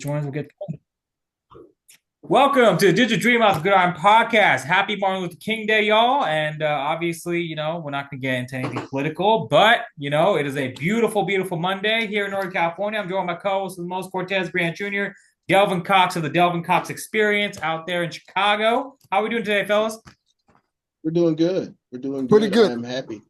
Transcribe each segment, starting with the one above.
Which ones will get? Welcome to the Digital Dream House Good Iron Podcast. Happy Martin Luther King Day, y'all. And obviously, we're not going to get into anything political, but, it is a beautiful, beautiful Monday here in Northern California. I'm joined by my co-host, the most Cortez Grant Jr., Delvin Cox of the Delvin Cox Experience out there in Chicago. How are we doing today, fellas? We're doing good. We're doing Pretty good. I good. am happy.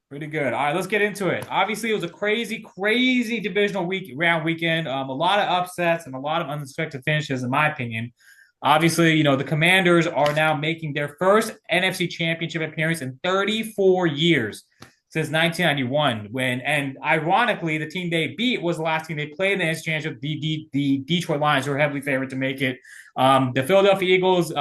Pretty good. All right, let's get into it. Obviously, it was a crazy, crazy divisional round weekend. A lot of upsets and a lot of unexpected finishes, in my opinion. Obviously, the Commanders are now making their first NFC Championship appearance in 34 years since 1991. And ironically, the team they beat was the last team they played in the NFC Championship, the Detroit Lions, who were heavily favored to make it. The Philadelphia Eagles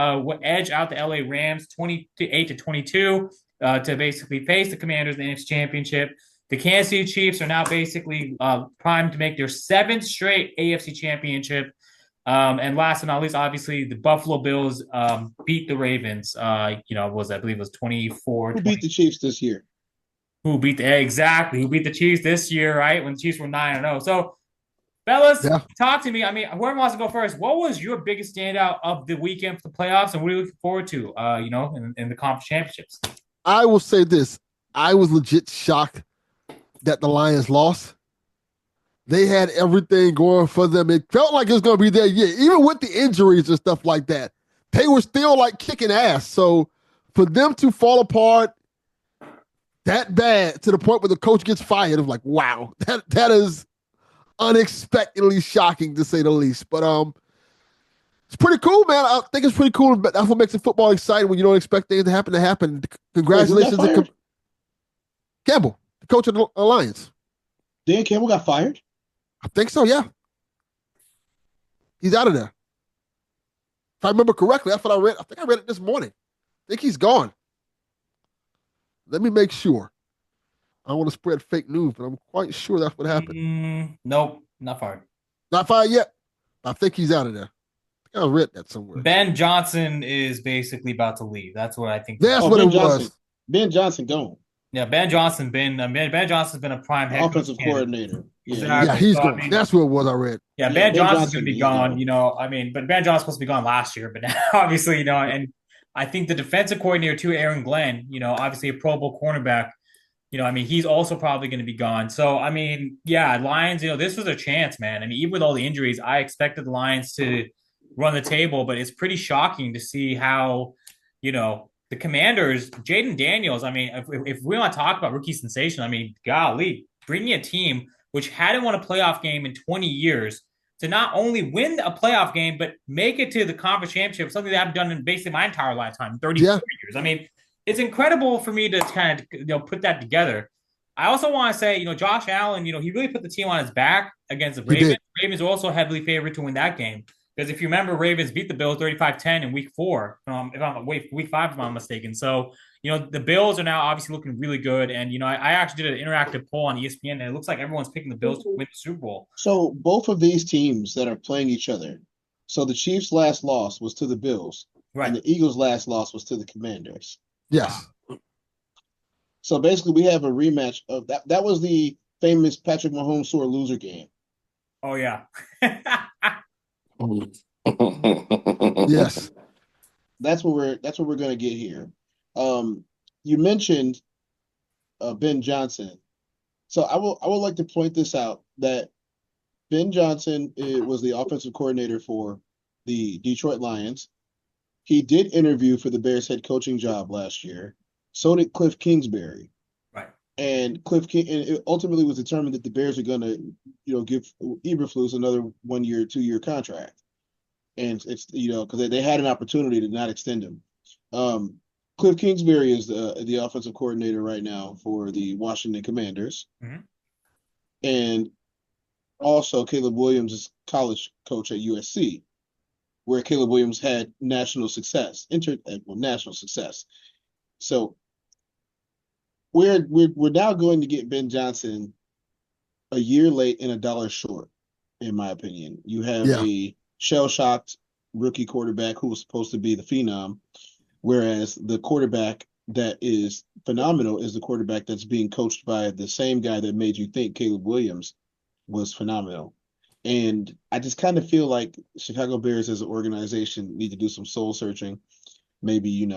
edge out the LA Rams 28-22 to basically face the Commanders in the NFC Championship. The Kansas City Chiefs are now basically primed to make their seventh straight AFC Championship. And last but not least, obviously, the Buffalo Bills beat the Ravens. I believe it was 24. Who beat the Chiefs this year? Who beat the Chiefs this year, right? When the Chiefs were 9-0. So, fellas, talk to me. I mean, whoever wants to go first, what was your biggest standout of the weekend for the playoffs, and what are you looking forward to, in the conference championships? I will say this. I was legit shocked that the Lions lost. They had everything going for them. It felt like it was going to be their year. Even with the injuries and stuff like that, they were still like kicking ass. So for them to fall apart that bad to the point where the coach gets fired, I'm like, wow, that is unexpectedly shocking to say the least. But it's pretty cool, man. I think it's pretty cool. That's what makes the football exciting when you don't expect things to happen. Congratulations to Campbell, the coach of the Lions. Dan Campbell got fired? I think so, yeah. He's out of there. If I remember correctly, that's what I read. I think I read it this morning. I think he's gone. Let me make sure. I don't want to spread fake news, but I'm quite sure that's what happened. Nope, not fired. Not fired yet. I think he's out of there. I read that somewhere. Ben Johnson is basically about to leave. That's what I think. That's what it was. Ben Johnson gone. Yeah, Ben Johnson's been a prime head offensive coordinator. Exactly. Yeah, he's gone. That's what it was I read. Yeah, Ben Johnson's going to be gone. But Ben Johnson's supposed to be gone last year. But now, obviously, and I think the defensive coordinator too, Aaron Glenn, obviously a Pro Bowl cornerback. He's also probably going to be gone. So, Lions, this was a chance, man. I mean, even with all the injuries, I expected the Lions to run the table, but it's pretty shocking to see how, the Commanders, Jaden Daniels, if we want to talk about rookie sensation, golly, bringing a team which hadn't won a playoff game in 20 years to not only win a playoff game, but make it to the conference championship, something that I've done in basically my entire lifetime, 34 years. It's incredible for me to kind of, put that together. I also want to say, Josh Allen, he really put the team on his back against the Ravens. Ravens were also heavily favored to win that game. Because if you remember, Ravens beat the Bills 35-10 in week 4, week 5, if I'm not mistaken. So, the Bills are now obviously looking really good. And, I actually did an interactive poll on ESPN, and it looks like everyone's picking the Bills to win the Super Bowl. So both of these teams that are playing each other, so the Chiefs' last loss was to the Bills, right, and the Eagles' last loss was to the Commanders. Yes. So basically, we have a rematch of that. That was the famous Patrick Mahomes sore loser game. Oh, yeah. Yes. That's what we're going to get here. You mentioned Ben Johnson. So I would like to point this out that Ben Johnson was the offensive coordinator for the Detroit Lions. He did interview for the Bears head coaching job last year. So did Cliff Kingsbury. Right. And it ultimately was determined that the Bears are going to, give Eberflus another 1-year, 2-year contract. And it's, because they had an opportunity to not extend him. Cliff Kingsbury is the offensive coordinator right now for the Washington Commanders. Mm-hmm. And also Caleb Williams is college coach at USC, where Caleb Williams had national success. So we're now going to get Ben Johnson a year late and $1 short, in my opinion. You have a shell-shocked rookie quarterback who was supposed to be the phenom, whereas the quarterback that is phenomenal is the quarterback that's being coached by the same guy that made you think Caleb Williams was phenomenal. And I just kind of feel like Chicago Bears as an organization need to do some soul searching, maybe,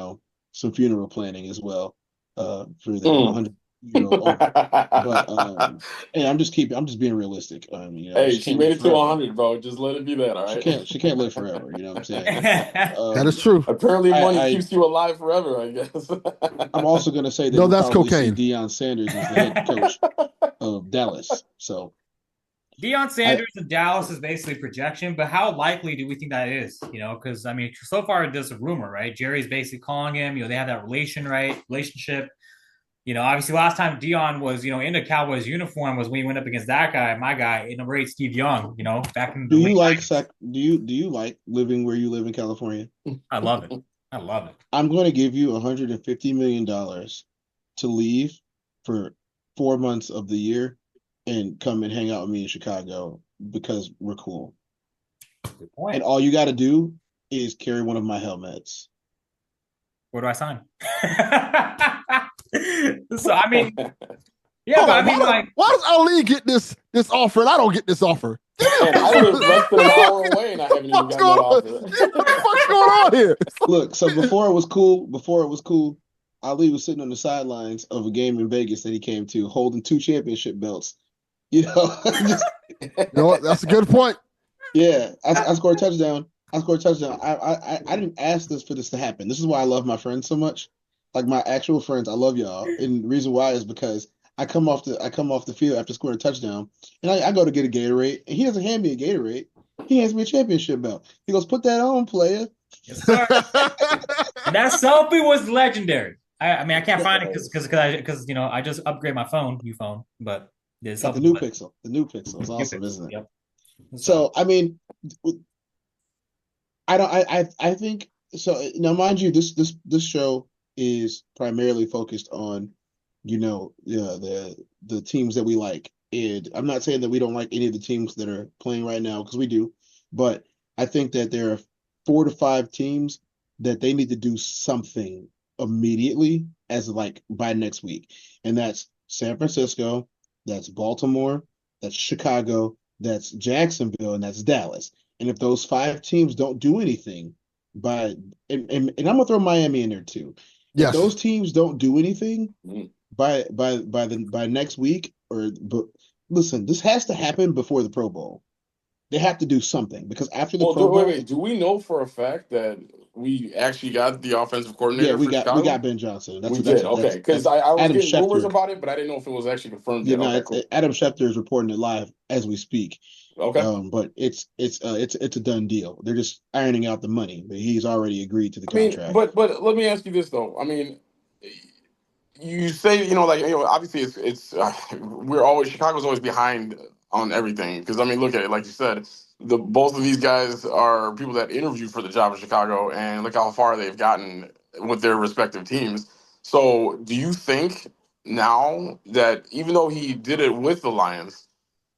some funeral planning as well, for their Mm. 100-year-old owner. But and I'm just being realistic. Hey, She she can't made live it to forever. 100, bro. Just let it be that, all right? She can't live forever, you know what I'm saying? That is Um, true. Apparently, money I keeps you alive forever, I guess. I'm also going to say that No, we'll that's probably see cocaine. Deion Sanders as the head coach of Dallas. So Deion I Sanders in Dallas is basically projection, but how likely do we think that is? Because I mean, so far there's a rumor, right? Jerry's basically calling him. They have that relationship. Obviously last time Deion was, in the Cowboys uniform was when he went up against that guy, my guy, number 8, Steve Young. Back in do the you late like '90s. do you like living where you live in California? I love it. I love it. I'm going to give you $150 million to leave for 4 months of the year and come and hang out with me in Chicago because we're cool. Good And point. all you got to do is carry one of my helmets. Where do I sign? So I mean, yeah, Hold but I on. mean, like, Why does Ali get this offer and I don't get this offer? And I live less than an hour away, and I haven't even What's gotten going that on? offer. What the fuck's going on here? Look, so before it was cool, Ali was sitting on the sidelines of a game in Vegas that he came to, holding 2 championship belts. Just You know what? That's a good point. yeah. I scored a touchdown. I scored a touchdown. I didn't ask this for this to happen. This is why I love my friends so much. Like my actual friends, I love y'all. And the reason why is because I come off the field after scoring a touchdown, and I go to get a Gatorade, and he doesn't hand me a Gatorade. He hands me a championship belt. He goes, "Put that on, player." yes, sir. And that selfie was legendary. I mean, I can't find it because I just upgrade my new phone, but the Got the selfie new was Pixel. The new Pixel is new awesome, pixel. isn't it? Yep. So So I mean, I don't. I think so. Now, mind you, this show is primarily focused on, the teams that we like, and I'm not saying that we don't like any of the teams that are playing right now because we do, but I think that there are 4 to 5 teams that they need to do something immediately as like by next week, and that's San Francisco, that's Baltimore, that's Chicago, that's Jacksonville, and that's Dallas. And if those 5 teams don't do anything by and I'm gonna throw Miami in there too. If Yes. those teams don't do anything Mm. by next week but listen, this has to happen before the Pro Bowl. They have to do something because after the Well, Pro wait, Bowl, wait. Do we know for a fact that we actually got the offensive yeah, coordinator for we Chicago? got Ben Johnson. We did. Okay. Because That's I was Adam getting rumors Schefter. about it, but I didn't know if it was actually confirmed You yet. know, Okay, cool. Adam Schefter is reporting it live as we speak. Okay. But it's a done deal. They're just ironing out the money, but he's already agreed to the I mean, contract. but let me ask you this though. I mean, you say like obviously it's we're always Chicago's always behind on everything because I mean look at it like you said both of these guys are people that interview for the job of Chicago and look how far they've gotten with their respective teams. So do you think now that even though he did it with the Lions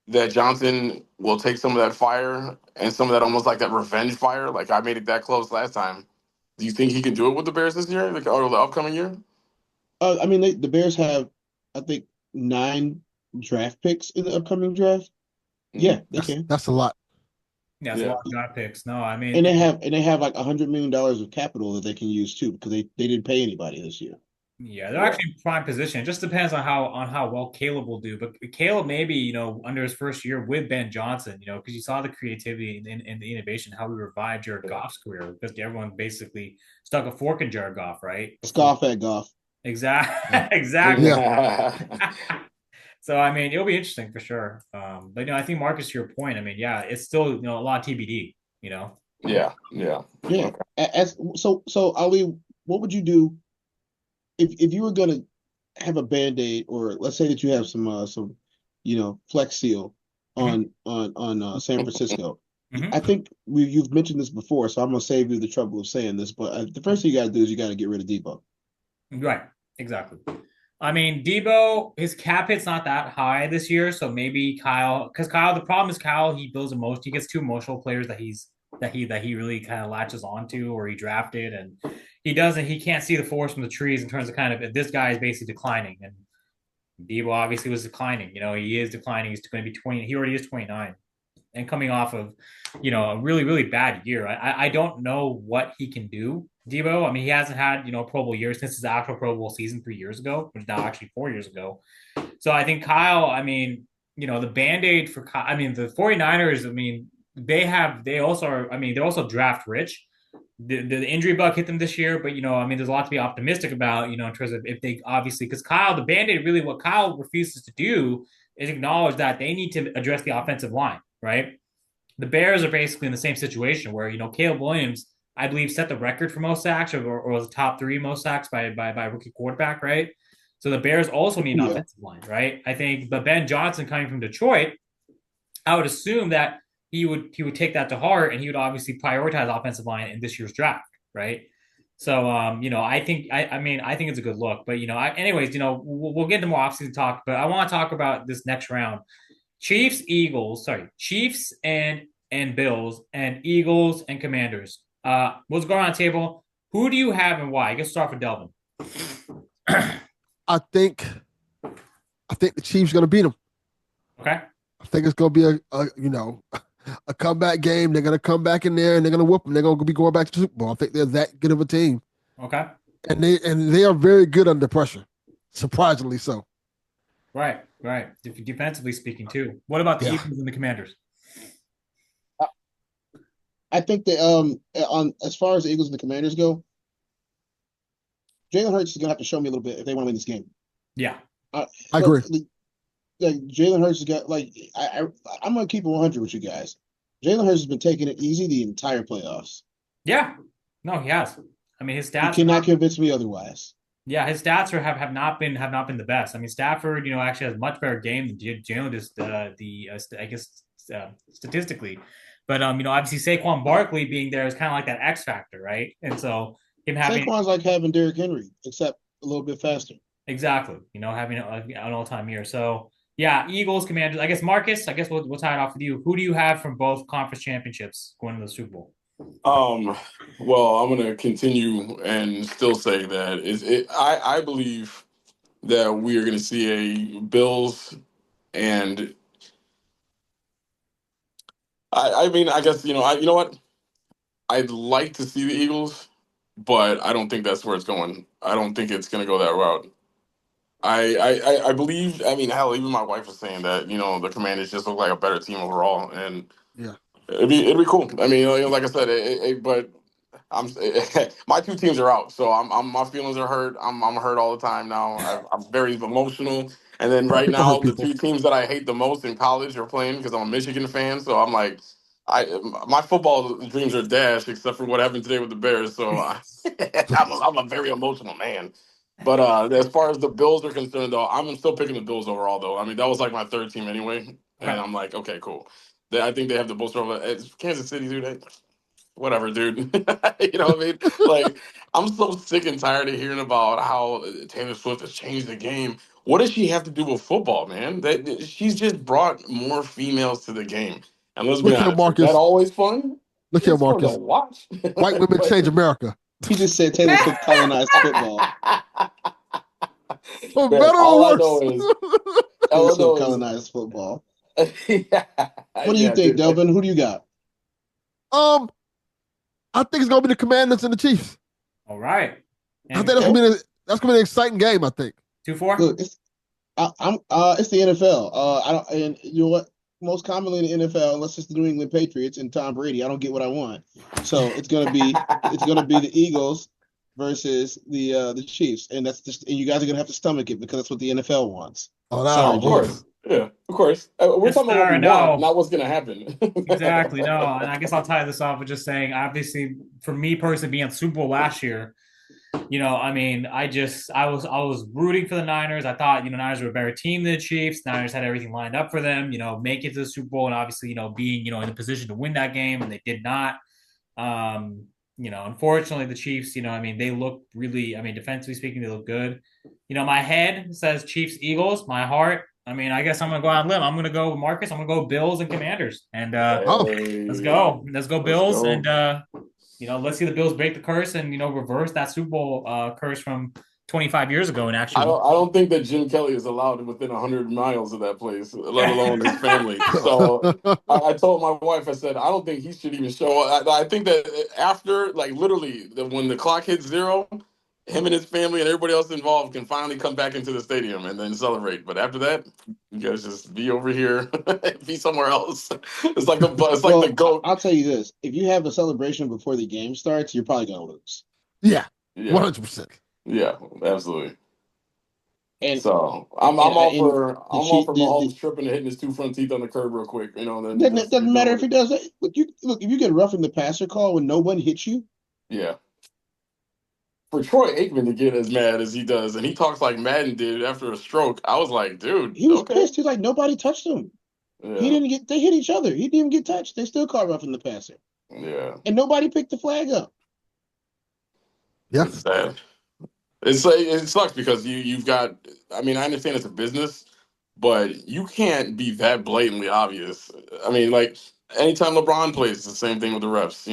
that Johnson will take some of that fire and some of that almost like that revenge fire like I made it that close last time? Do you think he can do it with the Bears this year like or the upcoming year? I mean, the Bears have, I think, 9 draft picks in the upcoming draft. Mm. Yeah, they can, That's a lot. yeah, it's a Yeah. lot of draft picks. No, I and mean, they have like $100 million of capital that they can use too because they didn't pay anybody this year. yeah, they're Yeah. actually in prime position. It just depends on how well Caleb will do. But Caleb maybe under his first year with Ben Johnson, because you saw the creativity and the innovation, how we revived Jared Goff's career because everyone basically stuck a fork in Jared Goff, right? Before Scoff at Goff. exactly, exactly. Yeah. So I mean, it'll be interesting for sure. But I think Marcus, to your point, I mean, yeah, it's still a lot of TBD. Yeah, yeah. Yeah. Okay. So Ali, what would you do if you were gonna have a Band-Aid, or let's say that you have some Flex Seal Mhm. on San Francisco. I Mhm. think you've mentioned this before, so I'm gonna save you the trouble of saying this. But the first thing you got to do is you got to get rid of Debo. Right, exactly. I mean, Debo, his cap hit's not that high this year, so maybe because Kyle, the problem is Kyle, he builds emotion, he gets too emotional players that he really kind of latches onto or he drafted, and he can't see the forest from the trees in terms of kind of if this guy is basically declining, and Debo obviously was declining. He is declining. He's going to be 20. He already is 29. and coming off of, a really, really bad year. I don't know what he can do, Debo. I mean, he hasn't had, a Pro Bowl year since his actual Pro Bowl season 3 years ago, which is now actually 4 years ago. So I think Kyle, I mean, the Band-Aid for Kyle, I mean, the 49ers, I mean, they also are, I mean, they're also draft rich. The injury bug hit them this year, but I mean, there's a lot to be optimistic about, in terms of if they obviously, because Kyle, the Band-Aid, really what Kyle refuses to do is acknowledge that they need to address the offensive line, right? The Bears are basically in the same situation where, Caleb Williams, I believe, set the record for most sacks or was the top 3 most sacks by rookie quarterback, right? So the Bears also need an offensive line, right? I think, but Ben Johnson coming from Detroit, I would assume that he would take that to heart and he would obviously prioritize offensive line in this year's draft, right? So, I think I think it's a good look, but anyways, we'll get into more offseason talk, but I want to talk about this next round. Chiefs and Bills and Eagles and Commanders. What's going on the table? Who do you have and why? I guess start with Delvin. I think the Chiefs are going to beat them. Okay. I think it's going to be a comeback game. They're going to come back in there and they're going to whoop them. They're going to be going back to the Super Bowl. I think they're that good of a team. Okay. And they are very good under pressure, surprisingly so. Right. Defensively speaking, too. What about the Eagles and the Commanders? I think that on as far as the Eagles and the Commanders go, Jalen Hurts is gonna have to show me a little bit if they want to win this game. Yeah, I agree. Like Jalen Hurts has got I'm gonna keep it 100 with you guys. Jalen Hurts has been taking it easy the entire playoffs. Yeah, no, he has. I mean, his stats. You cannot convince me otherwise. Yeah, his stats have not been the best. I mean, Stafford, actually has a much better game than Jalen just I guess statistically, but obviously Saquon Barkley being there is kind of like that X factor, right? And so him having Saquon's like having Derrick Henry, except a little bit faster. Exactly, having an all-time year. So yeah, Eagles, Commanders. I guess Marcus. I guess we'll tie it off with you. Who do you have from both conference championships going to the Super Bowl? Well, I'm gonna continue and still say that I believe that we are gonna see a Bills and I mean I guess you know what, I'd like to see the Eagles, but I don't think that's where it's going. I don't think it's gonna go that route. I believe. I mean, hell, even my wife was saying that the Commanders just look like a better team overall, and yeah, it'd be cool. I mean, like I said, but I'm my 2 teams are out, so I'm my feelings are hurt. I'm hurt all the time now. I'm very emotional, and then right People hurt now the people. 2 teams that I hate the most in college are playing because I'm a Michigan fan. So I'm like, my football dreams are dashed except for what happened today with the Bears. So I'm a very emotional man. But as far as the Bills are concerned, though, I'm still picking the Bills overall. Though I mean, that was like my 3rd team anyway, and I'm like, okay, cool. I think they have the most over. It's Kansas City, dude. Whatever, dude. You know what I mean? Like, I'm so sick and tired of hearing about how Taylor Swift has changed the game. What does she have to do with football, man? That she's just brought more females to the game. And let's be Look here, honest, is Marcus. that always fun? Look here, It's fun to Marcus. watch. White women But- change America. He just said Taylor Swift colonized football. For Man, better or all I worse. know is Taylor Swift Illinois. colonized football. Yeah. What do you think, dude. Delvin? Who do you got? I think it's gonna be the Commanders and the Chiefs. All right. I think that's gonna be an exciting game. I think. 2-4. Look, it's the NFL. I don't, and you know what? Most commonly in the NFL, unless it's the New England Patriots and Tom Brady, I don't get what I want. So it's gonna be the Eagles versus the Chiefs, and you guys are gonna have to stomach it because that's what the NFL wants. Oh, no, Sorry, Of course. Yeah, of course. We're Yes, talking about what sir, we no. want, not what's going to happen. Exactly. No, and I guess I'll tie this off with just saying, obviously, for me personally, being at the Super Bowl last year, I mean, I was rooting for the Niners. I thought, Niners were a better team than the Chiefs. Niners had everything lined up for them, make it to the Super Bowl, and obviously, being, in a position to win that game, and they did not. Unfortunately, the Chiefs, I mean, they look really, I mean, defensively speaking, they look good. My head says Chiefs, Eagles. My heart, I mean, I guess I'm going to go out on a limb. I'm going to go with Marcus. I'm going to go Bills and Commanders. And let's go. Let's go Bills. go. And, let's see the Bills break the curse and, reverse that Super Bowl curse from 25 years ago, and I actually, don't think that Jim Kelly is allowed within 100 miles of that place, let alone his family. So I told my wife, I said, I don't think he should even show up. I think that after, like, literally, when the clock hits zero, him and his family and everybody else involved can finally come back into the stadium and then celebrate. But after that, you guys just be over here, be somewhere else. It's like the Well, goat. I'll tell you this: if you have a celebration before the game starts, you're probably gonna lose. Yeah, Yeah, 100%. yeah, absolutely. And So I'm and and the I'm all cheat for Mahomes tripping and hitting his two front teeth on the curb real quick, and then doesn't it just be doesn't done matter with if he it. does that. Look if you get roughing the passer call when no one hits you, Yeah. For Troy Aikman to get as mad as he does, and he talks like Madden did after a stroke, I was like, dude, he was okay. pissed. He's like nobody touched him. He Yeah. didn't get. They hit each other. He didn't even get touched. They still called roughing the passer, Yeah. and nobody picked the flag up. Yeah. It's sad. It's like it sucks because you've got. I mean, I understand it's a business, but you can't be that blatantly obvious. I mean, like anytime LeBron plays, it's the same thing with the refs.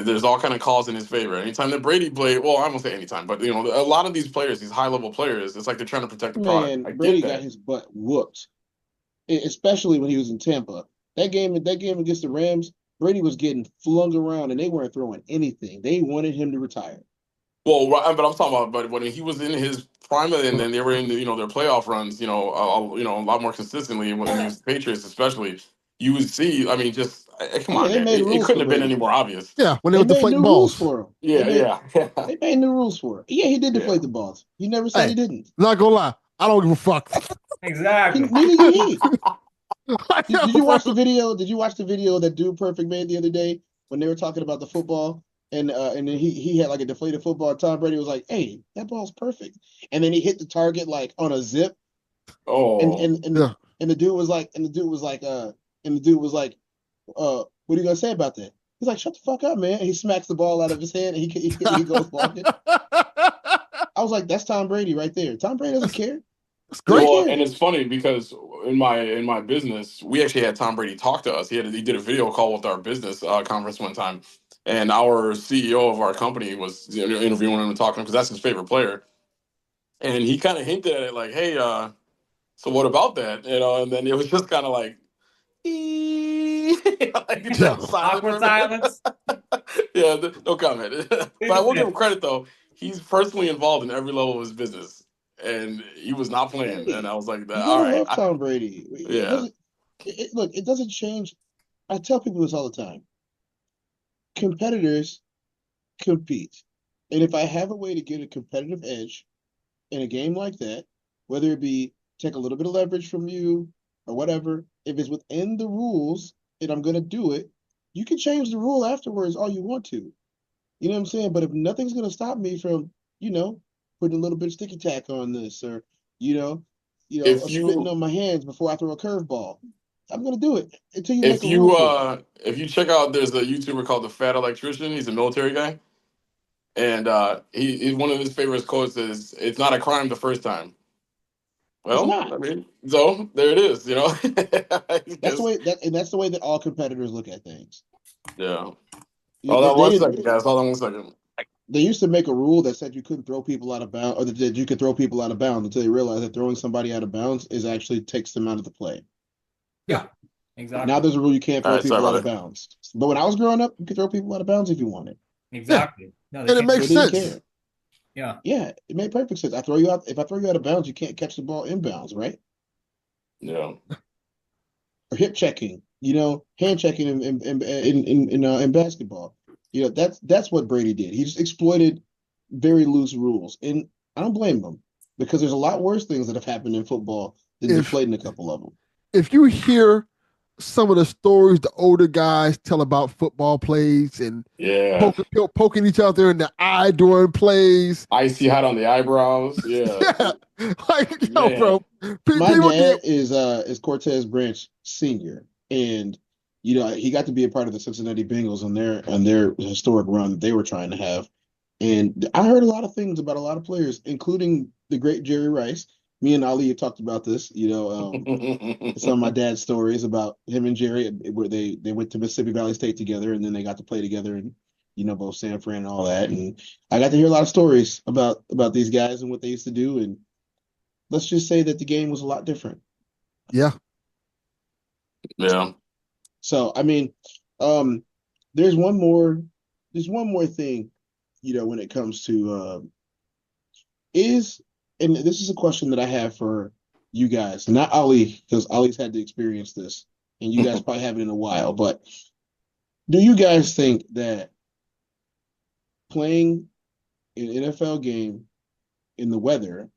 There's all kind of calls in his favor. Anytime that Brady played, well, I won't say anytime, but a lot of these players, these high level players, it's like they're trying to protect the product. Man, I get Brady got that. his butt whooped, especially when he was in Tampa. That game against the Rams, Brady was getting flung around, and they weren't throwing anything. They wanted him to retire. Well, but I'm talking about, but when he was in his prime, and then they were in their playoff runs, a lot more consistently when he was the Patriots, especially, you would see. I mean, just come Yeah, on, they man, made it rules couldn't for have been any Brady. more obvious. Yeah, when they They were made deflating new rules balls. for him. Yeah, yeah, yeah, They made new rules for him. Yeah, he did deflate yeah. the balls. He never said Hey, he didn't. not gonna lie, I don't give a fuck. exactly. Neither did he. I Did have you a watch the person- video? Did you watch the video that Dude Perfect made the other day when they were talking about the football? And then he had like a deflated football. And Tom Brady was like, "Hey, that ball's perfect." And then he hit the target like on a zip. And Oh, and and the, Yeah. and the dude was like, what are you gonna say about that? He's like, "Shut the fuck up, man." And he smacks the ball out of his hand, and he goes walking. I was like, "That's Tom Brady right there." Tom Brady doesn't care. It's He doesn't great. well, and care. it's funny because in my business, we actually had Tom Brady talk to us. He did a video call with our business conference one time, and our CEO of our company was interviewing him and talking to him because that's his favorite player. And he kind of hinted at it like, "Hey, so what about that?" And then it was just kind of like, like Yeah. dead silent for Awkward a minute. silence. Yeah, no comment. But I will give him credit though. He's personally involved in every level of his business, and he was not playing. And Hey, I was like, you "All gotta right, love Tom Brady. It yeah, doesn't look. It doesn't change. I tell people this all the time. Competitors compete, and if I have a way to get a competitive edge in a game like that, whether it be take a little bit of leverage from you or whatever, if it's within the rules and I'm gonna do it, you can change the rule afterwards all you want to. You know what I'm saying? But if nothing's gonna stop me from, you know, putting a little bit of sticky tack on this or, you know, if spitting you on my hands before I throw a curveball, I'm gonna do it until you make if a rule you for it. if you check out, there's a YouTuber called the Fat Electrician. He's a military guy, and he's one of his favorite quotes is, "It's not a crime the first time." It's Well, not. I mean, so there it is. I That's the guess, way that's the way that all competitors look at things. yeah. You, Hold on they one didn't second, guys. Hold on one second. they used to make a rule that said you couldn't throw people out of bounds or that you could throw people out of bounds until they realized that throwing somebody out of bounds is actually takes them out of the play. Yeah. Now Exactly. there's a rule you can't All throw right, sorry people out about of that. bounds. But when I was growing up, you could throw people out of bounds if you wanted. Yeah. Exactly. No, they And it can't. makes They didn't sense. care. Yeah. Yeah, it made perfect sense. I throw you out if I throw you out of bounds, you can't catch the ball inbounds, right? Yeah. Or hip checking, hand checking in basketball. That's what Brady did. He just exploited very loose rules, and I don't blame him because there's a lot worse things that have happened in football than If deflating a couple of them. if you hear some of the stories the older guys tell about football plays and Yeah. poking each other in the eye during plays. Icy hot on the eyebrows. Yeah. Yeah. Like, yo, Man. bro, My people get dad is Cortez Branch Senior, and he got to be a part of the Cincinnati Bengals on their historic run that they were trying to have. And I heard a lot of things about a lot of players, including the great Jerry Rice. Me and Ali have talked about this, some of my dad's stories about him and Jerry, where they went to Mississippi Valley State together, and then they got to play together. And both San Fran and all that. And I got to hear a lot of stories about these guys and what they used to do. And let's just say that the game was a lot different. Yeah. Yeah. So I mean, um, there's one more thing, when it comes to is and this is a question that I have for you guys, not Ali, because Ali's had to experience this, and you guys probably haven't in a while. But do you guys think that playing an NFL game in the weather,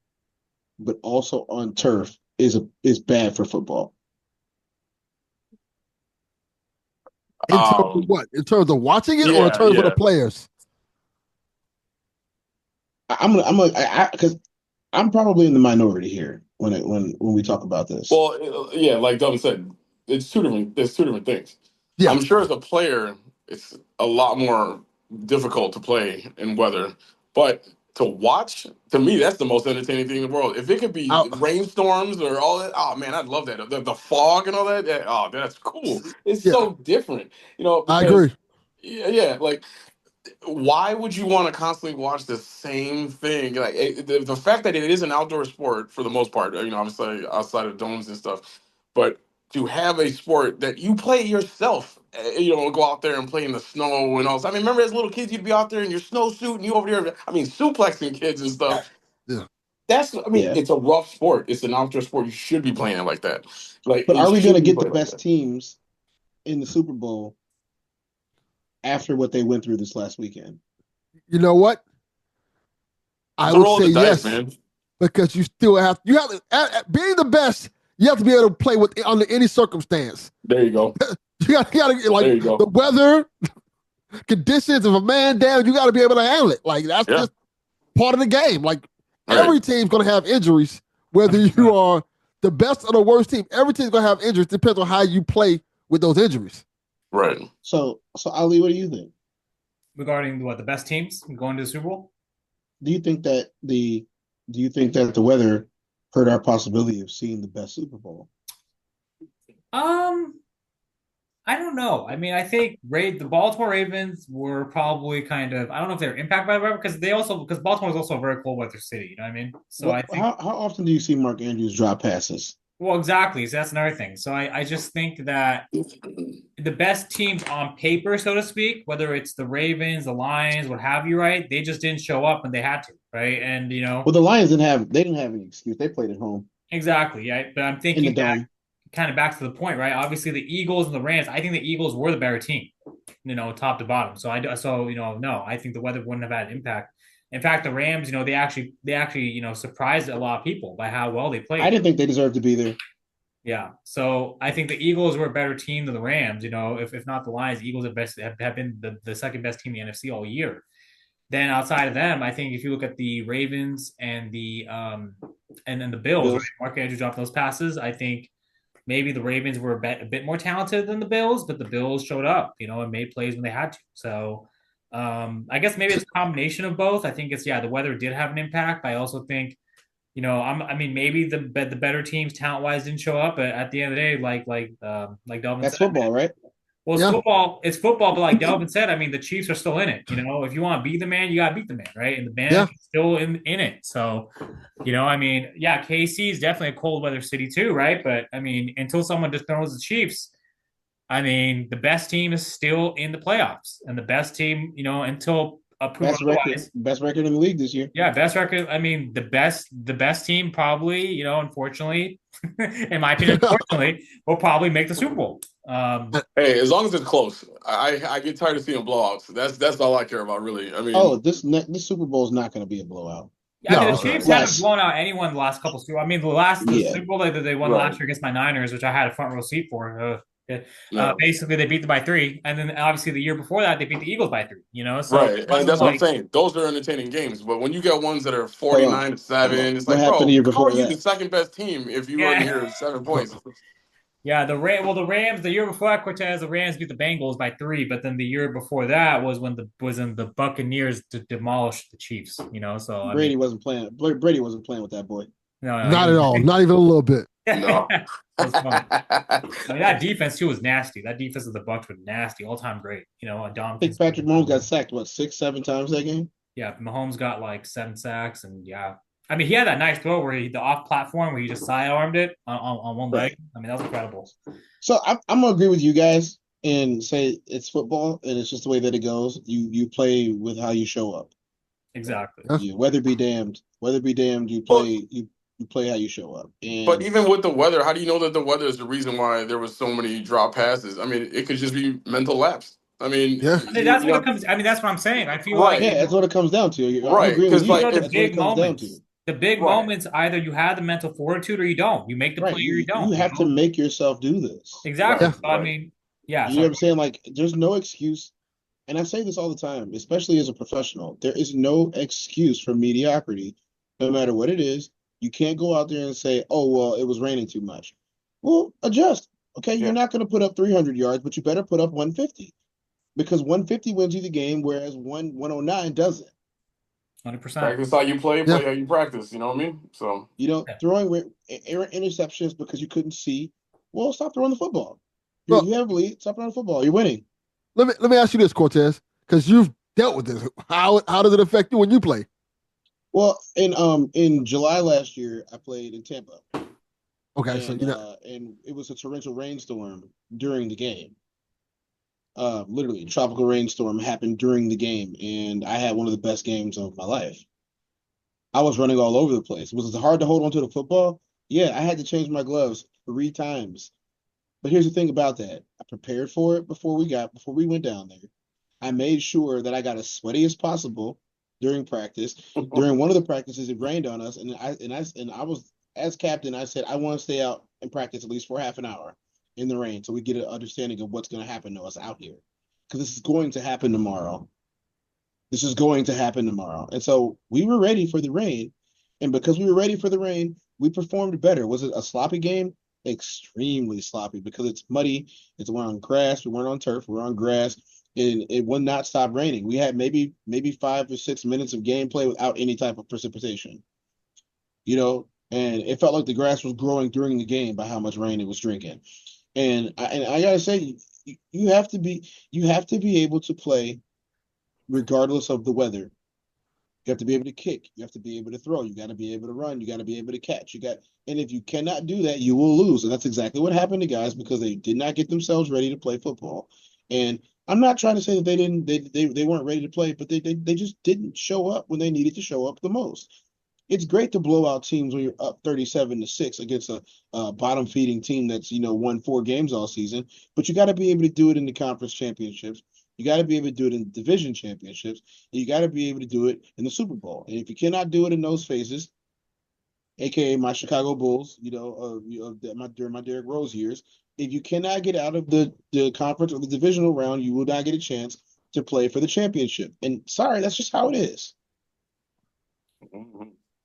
but also on turf, is bad for football? In terms of what? In terms of watching it or in Yeah, terms of the yeah. players? Because I'm probably in the minority here when we talk about this. Well, yeah, like Delvin said, it's two different. There's two different things. Yeah. I'm sure as a player, it's a lot more difficult to play in weather, but to watch, to me, that's the most entertaining thing in the world. If it could be I, rainstorms or all that, oh man, I'd love that. The fog and all that, oh, that's cool. It's yeah, so different, I because agree. yeah, like why would you want to constantly watch the same thing? Like the fact that it is an outdoor sport for the most part, obviously outside of domes and stuff, but to have a sport that you play yourself, go out there and play in the snow and all. I mean, remember as little kids, you'd be out there in your snowsuit and you over there. I mean, suplexing kids and stuff. Yeah. I mean, Yeah, it's a rough sport. It's an outdoor sport. You should be playing it like that. Like but it are we going to should be get the played like best that. teams in the Super Bowl after what they went through this last weekend? You know what? I It's a would roll of say the dice, yes, man. because you have to at being the best. You have to be able to play with under any circumstance. There you go. You got to like There you go. the weather conditions. If a man down, you got to be able to handle it. Like that's Yeah. just part of the game. Like All right. every team's going to have injuries, whether you are the best or the worst team. Every team's going to have injuries. Depends on how you play with those injuries. Right. So Ali, what do you think? Regarding the best teams going to the Super Bowl? Do you think that the weather hurt our possibility of seeing the best Super Bowl? I don't know. I mean, I think the Baltimore Ravens were probably kind of, I don't know if they were impacted by the weather because Baltimore is also a very cold weather city. You know what I mean? So I think How often do you see Mark Andrews drop passes? well, exactly. So that's another thing. So I just think that the best teams on paper, so to speak, whether it's the Ravens, the Lions, what have you, right? They just didn't show up when they had to, right? And Well, the Lions didn't have any excuse. They played at home exactly, yeah. But I'm in the thinking dome. kind of back to the point, right? Obviously, the Eagles and the Rams. I think the Eagles were the better team, top to bottom. No, I think the weather wouldn't have had an impact. In fact, the Rams, they actually surprised a lot of people by how well they I played. didn't think they deserved to be there. Yeah, so I think the Eagles were a better team than the Rams. If not the Lions, the Eagles have been the second best team in the NFC all year. Then outside of them, I think if you look at the Ravens and then the Bills, right? Bills. Mark Andrews dropped those passes. I think maybe the Ravens were a bit more talented than the Bills, but the Bills showed up, and made plays when they had to. So I guess maybe it's a combination of both. I think the weather did have an impact. I also think, maybe the better teams talent wise didn't show up, but at the end of the day, like Delvin That's said, football, right? well, it's Yeah. football. It's football, but like Delvin said, the Chiefs are still in it. If you want to beat the man, you got to beat the man, right? And the man Yeah. is still in it. So, KC is definitely a cold weather city too, right? But until someone dethrones the Chiefs, the best team is still in the playoffs, and the best team, until proven otherwise. Best record in the league this year. Yeah, best record. The best team probably, unfortunately, in my opinion, unfortunately, will probably make the Super Bowl. Hey, as long as it's close, I get tired of seeing blowouts. That's all I care about, really. I mean, Oh, this Super Bowl is not going to be a blowout. The No. Chiefs Less. haven't blown out anyone the last couple. The Yeah. Super Bowl that they won Right. last year against my Niners, which I had a front row seat for. no. Basically, they beat them by 3, and then obviously the year before that they beat the Eagles by 3. So Right, it and wasn't that's what I'm like, saying. Those are entertaining games, but when you get ones that are Hold on. 49-7, it's What like, happened bro, the year how before are you that? the second best team if you already hear 7 points? yeah, the Rams the year before that, Cortez, the Rams beat the Bengals by 3, but then the year before that was when the Buccaneers demolished the Chiefs. So Brady wasn't playing. Brady wasn't playing with that boy. no, Not at all. Not even a little bit. No. That was fun. I mean, that defense too was nasty. That defense of the Bucks was nasty, all time great. I think Patrick Mahomes got sacked, what, 6, 7 times that game? Yeah, Mahomes got like 7 sacks, and yeah, I mean, he had that nice throw where the off platform where he just sidearmed it on one leg. Right. I mean, that was incredible. So I'm gonna agree with you guys and say it's football and it's just the way that it goes. You play with how you show up. Exactly. Weather be damned. Weather be damned. You play you play how you show up. But And even with the weather, how do you know that the weather is the reason why there was so many drop passes? I mean, it could just be mental lapse. I mean, Yeah. I mean, that's what it comes. I mean, that's what I'm saying. I feel like Right. yeah, that's what it comes down to. I'm Right, agreeing with 'cause, you. like, the That's what big it comes down to. moments, the big Right. moments, either you have the mental fortitude or you don't. You make the Right. play or you don't. You have to make yourself do this. Exactly. Right, So, I right. mean, yeah. You know what I'm saying? Like, there's no excuse. And I say this all the time, especially as a professional. There is no excuse for mediocrity, no matter what it is. You can't go out there and say, "Oh, well, it was raining too much." Well, adjust. Okay, you're Yeah. not going to put up 300 yards, but you better put up 150 because 150 wins you the game, whereas 109 doesn't. 100%. Practice how you play Yeah. how you practice. You know what I mean? So Throwing interceptions because you couldn't see. Well, stop throwing the football. Well, You have a lead. Stop throwing the football. You're winning. let me ask you this, Cortez, because you've dealt with this. How does it affect you when you play? Well, in July last year, I played in Tampa. Okay, so and it was a torrential rainstorm during the game. Literally, a tropical rainstorm happened during the game, and I had one of the best games of my life. I was running all over the place. Was it hard to hold on to the football? Yeah, I had to change my gloves 3 times. But here's the thing about that. I prepared for it before we went down there. I made sure that I got as sweaty as possible during practice. During one of the practices, it rained on us, and I was as captain. I said I want to stay out and practice at least for half an hour in the rain, so we get an understanding of what's going to happen to us out here, because this is going to happen tomorrow. This is going to happen tomorrow, and so we were ready for the rain, and because we were ready for the rain, we performed better. Was it a sloppy game? Extremely sloppy because it's muddy. We're on grass. We weren't on turf. We're on grass, and it would not stop raining. We had maybe 5 or 6 minutes of gameplay without any type of precipitation. And it felt like the grass was growing during the game by how much rain it was drinking. And I gotta say, you have to be able to play regardless of the weather. You have to be able to kick. You have to be able to throw. You got to be able to run. You got to be able to catch. And if you cannot do that, you will lose. And that's exactly what happened to guys because they did not get themselves ready to play football. And I'm not trying to say that they weren't ready to play, but they just didn't show up when they needed to show up the most. It's great to blow out teams when you're up 37-6 against a bottom feeding team that's won 4 games all season, but you got to be able to do it in the conference championships. You got to be able to do it in division championships. And you got to be able to do it in the Super Bowl. And if you cannot do it in those phases, aka my Chicago Bulls, during my Derrick Rose years, if you cannot get out of the conference or the divisional round, you will not get a chance to play for the championship. And sorry, that's just how it is.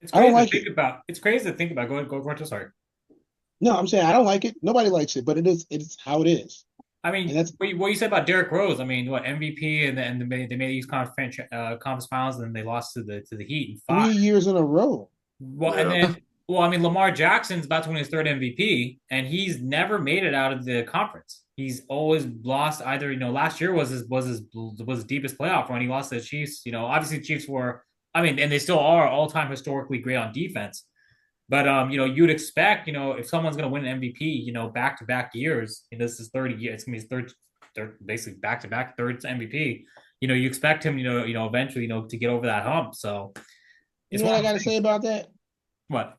It's I crazy don't like to think it. about. It's crazy to think about. Go, Cortez. Sorry. No, I'm saying I don't like it. Nobody likes it, but it's how it is. I mean, And that's what you said about Derrick Rose. I mean, what MVP and then they made these conference finals, and then they lost to the Heat in 5. 3 years in a row. Well, and Yeah. then I mean, Lamar Jackson's about to win his 3rd MVP, and he's never made it out of the conference. He's always lost either. Last year was his deepest playoff run. He lost to the Chiefs. Obviously the Chiefs were. I mean, and they still are all-time historically great on defense. But you'd expect, if someone's going to win an MVP, back-to-back years, this is 30 years, it's going to be his third, basically back-to-back third MVP. You expect him, eventually, to get over that hump. So, You know what I got to say about that? What?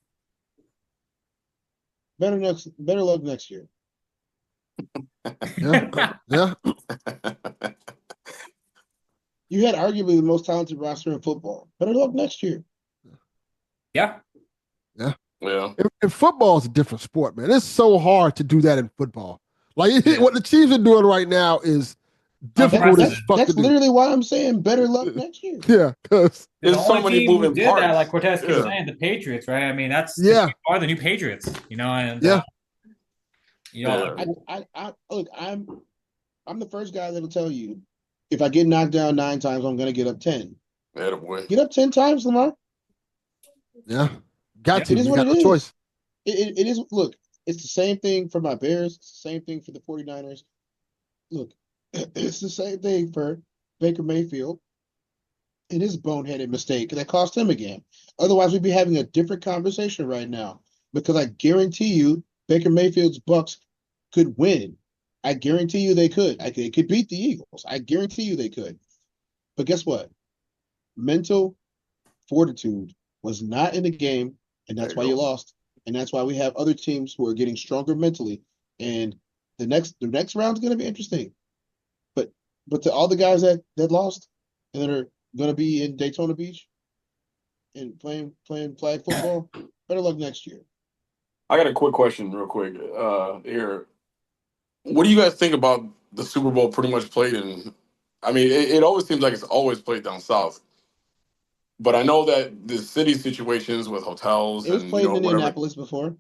Better luck next year. Yeah. You had arguably the most talented roster in football. Better luck next year. Yeah. Yeah. And football is a different sport, man. It's so hard to do that in football. Like Yeah. what the Chiefs are doing right now is difficult as fuck That's to do. literally why I'm saying better luck next year. Yeah, because The There's so only many team who moving did parts. that, like Cortez keeps Yeah. saying, the Patriots, right? I mean, that's Yeah. they are the new Patriots, and Yeah. I look, I'm the first guy that'll tell you if I get knocked down 9 times, I'm gonna get up 10. Attaboy. Get up 10 times, Lamar. yeah, got Yeah. to. It is You what got it no is. choice. It is. Look, It's the same thing for my Bears. It's the same thing for the 49ers. Look, it's the same thing for Baker Mayfield and his boneheaded mistake that cost him a game. Otherwise, we'd be having a different conversation right now because I guarantee you Baker Mayfield's Bucks could win. I guarantee you they could. They could beat the Eagles. I guarantee you they could. But guess what? Mental fortitude was not in the game, and that's why you lost. And that's why we have other teams who are getting stronger mentally. And the next round is going to be interesting. But to all the guys that lost and that are going to be in Daytona Beach and playing flag football, better luck next year. I got a quick question, real quick. Here, what do you guys think about the Super Bowl? Pretty much played in. I mean, it always seems like it's always played down south. But I know that the city situations with hotels It was and played in whatever. Indianapolis before.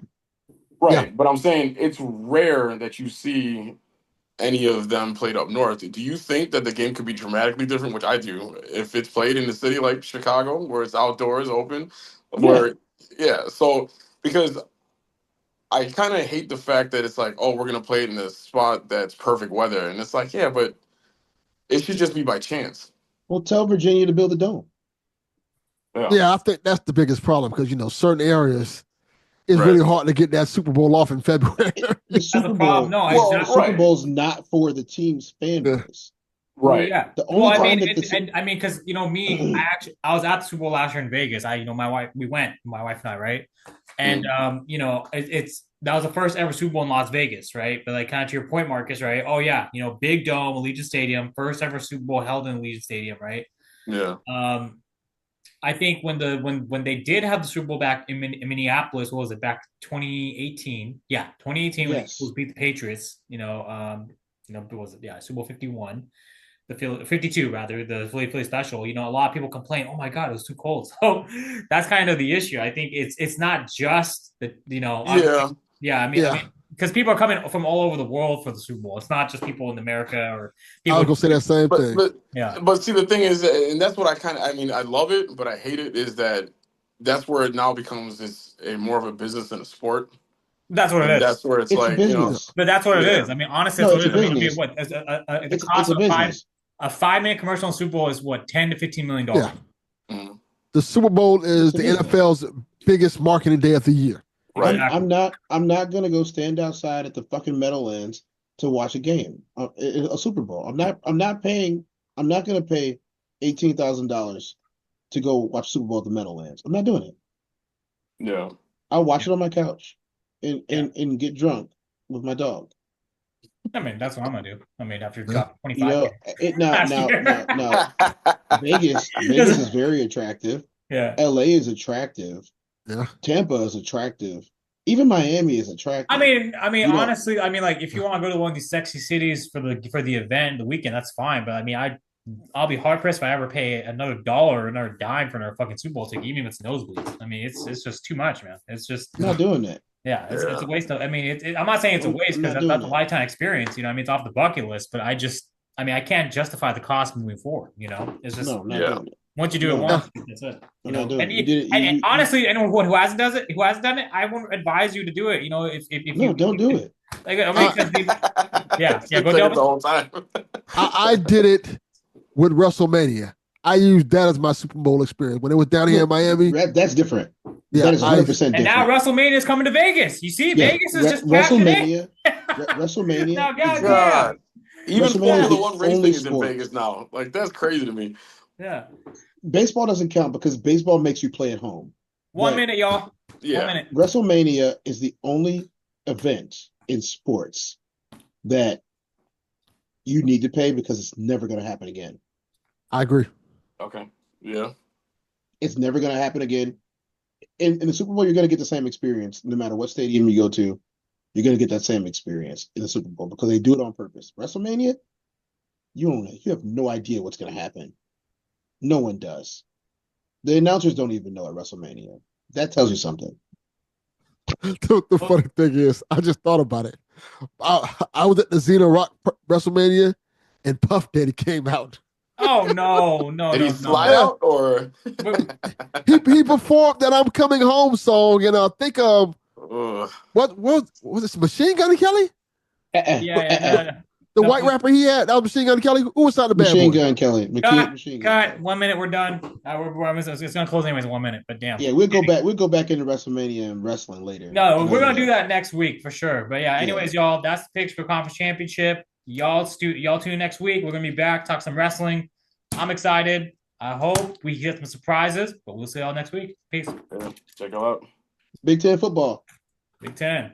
Right, Yeah. but I'm saying it's rare that you see any of them played up north. Do you think that the game could be dramatically different? Which I do, if it's played in a city like Chicago, where it's outdoors, open, where So because I kind of hate the fact that it's like, oh, we're gonna play it in a spot that's perfect weather, and it's like, yeah, but it should just be by chance. Well, tell Virginia to build a dome. Yeah, I think that's the biggest problem because certain areas it's Right. really hard to get that Super Bowl off in February. The Super the Bowl. problem. No, Well, the exactly. Super Bowl's not for the team's fan Yeah. base. Well, Right. yeah. The only I time mean, that and I mean, because me, I was at the Super Bowl last year in Vegas. My wife, we went, my wife and I, right? And that was the first ever Super Bowl in Las Vegas, right? But like, kind of to your point, Marcus, right? Oh yeah, big dome, Allegiant Stadium, first ever Super Bowl held in Allegiant Stadium, right? Yeah. I think when they did have the Super Bowl back in Minneapolis, what was it, back 2018? Yeah, 2018 when the Yes. Eagles beat the Patriots. What was it? Yeah, Super Bowl 51, the 52 rather, the Philly special. A lot of people complain, oh my God, it was too cold. So that's kind of the issue. I think it's not just that Yeah. yeah. I mean, because people are coming from all over the world for the Super Bowl. It's not just people in America or I was people. gonna say that same But thing. but Yeah. but see, the thing is, and that's what I mean, I love it, but I hate it. Is that that's where it now becomes a more of a business than a sport, That's what it and is. that's where it's It's a like business. But that's what it yeah, is. I mean, honestly, No, that's it's what a it is. I mean, business. what the It's cost a of business. a 5-minute commercial in Super Bowl is what, $10 to $15 million. Yeah. Mhm. The Super Bowl is It's a the business. NFL's biggest marketing day of the year. right. I'm not gonna go stand outside at the fucking Meadowlands to watch a game, a Super Bowl. I'm not paying. I'm not gonna pay $18,000 to go watch Super Bowl at the Meadowlands. I'm not doing it. Yeah. I'll watch it on my couch and Yeah. and get drunk with my dog. I mean, that's what I'm gonna do. I mean, after Yeah. dropping 25 Now Vegas is very attractive. Yeah. LA is attractive. Yeah. Tampa is attractive. Even Miami is attractive. I mean, honestly, like if you want to go to one of these sexy cities for the event, the weekend, that's fine. But I mean, I'll be hard pressed if I ever pay another dollar or another dime for another fucking Super Bowl ticket, even if it's nosebleeds. I mean, it's just too much, man. It's just I'm not doing that. yeah, it's a waste of. I mean, I'm not saying it's a waste I'm because not doing that's a that. lifetime experience. I mean, it's off the bucket list, but I can't justify the cost moving forward. It's just No, I'm not Yeah. doing it. once you do it No. once, that's it. I'm not doing And, it. You did it. and honestly, anyone who hasn't done it, I won't advise you to do it. If No, you don't do it. like, I mean, 'cause yeah, Say go it Delvin. the whole time. I did it with WrestleMania. I used that as my Super Bowl experience when it was down here in Miami. That's different. Yeah, that is 100% different. And now WrestleMania is coming to Vegas. You see, Yeah, Vegas is just cashing in. WrestleMania. No, God, God. Even WrestleMania is Formula the One racing only is in sport. Vegas now. Like that's crazy to me. Yeah. Baseball doesn't count because baseball makes you play at home. 1 But minute, y'all. Yeah. 1 minute. WrestleMania is the only event in sports that you need to pay because it's never going to happen again. I agree. Okay. Yeah. It's never going to happen again. In the Super Bowl, you're going to get the same experience no matter what stadium you go to. You're going to get that same experience in the Super Bowl because they do it on purpose. WrestleMania, you have no idea what's going to happen. No one does. The announcers don't even know at WrestleMania. That tells you something. The funny thing is, I just thought about it. I was at the Xena Rock WrestleMania, and Puff Daddy came out. Oh no, Did he slide out or? He performed that "I'm Coming Home" song, and I think What was this? Machine Gun Kelly? Yeah, no. The No, white rapper he had, that was Machine Gun Kelly. Who was not the bad Machine boy? Gun Kelly. Machine Gun Cut. Kelly. 1 minute, we're done. It's gonna close anyways in 1 minute, but damn. Yeah, we'll go back. We'll go back into WrestleMania and wrestling later. No, we're Another gonna do day. that next week for sure. But yeah, anyways, y'all, that's the picks for conference championship. Y'all tune in next week. We're gonna be back, talk some wrestling. I'm excited. I hope we get some surprises, but we'll see y'all next week. Peace. Check it out. Big Ten football. Big Ten.